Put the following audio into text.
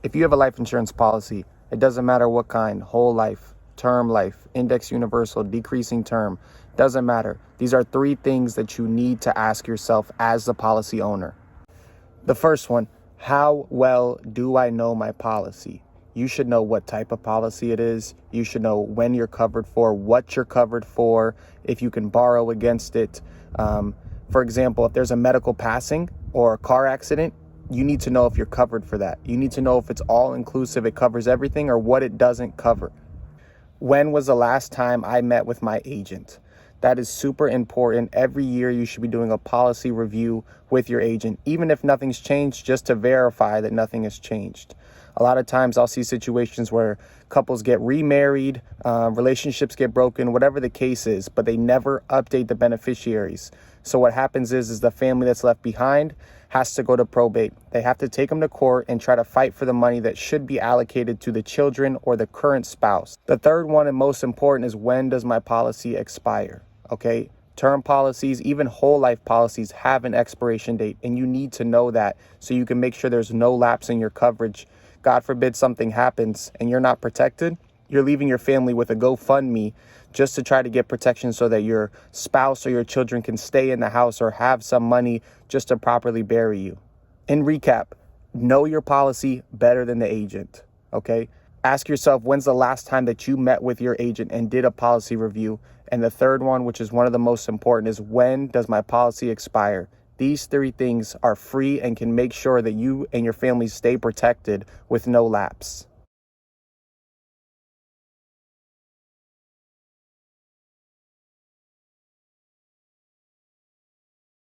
If you have a life insurance policy, it doesn't matter what kind, whole life, term life, index universal, decreasing term, doesn't matter. These are three things that you need to ask yourself as the policy owner. The first one, how well do I know my policy? You should know what type of policy it is. You should know when you're covered for, what you're covered for, if you can borrow against it. For example, if there's a medical passing or a car accident, you need to know if you're covered for that. You need to know if it's all inclusive, it covers everything, or what it doesn't cover. When was the last time I met with my agent? That is super important. Every year you should be doing a policy review with your agent, even if nothing's changed, just to verify that nothing has changed. A lot of times I'll see situations where couples get remarried, relationships get broken, whatever the case is, but they never update the beneficiaries. So what happens is the family that's left behind has to go to probate. They have to take them to court and try to fight for the money that should be allocated to the children or the current spouse. The third one and most important is, when does my policy expire? Okay. Term policies, even whole life policies, have an expiration date, and you need to know that so you can make sure there's no lapse in your coverage. God forbid something happens and you're not protected, you're leaving your family with a GoFundMe just to try to get protection so that your spouse or your children can stay in the house or have some money just to properly bury you. In recap, know your policy better than the agent, okay? Ask yourself, when's the last time that you met with your agent and did a policy review? And the third one, which is one of the most important, is, when does my policy expire? These three things are free and can make sure that you and your family stay protected with no lapse.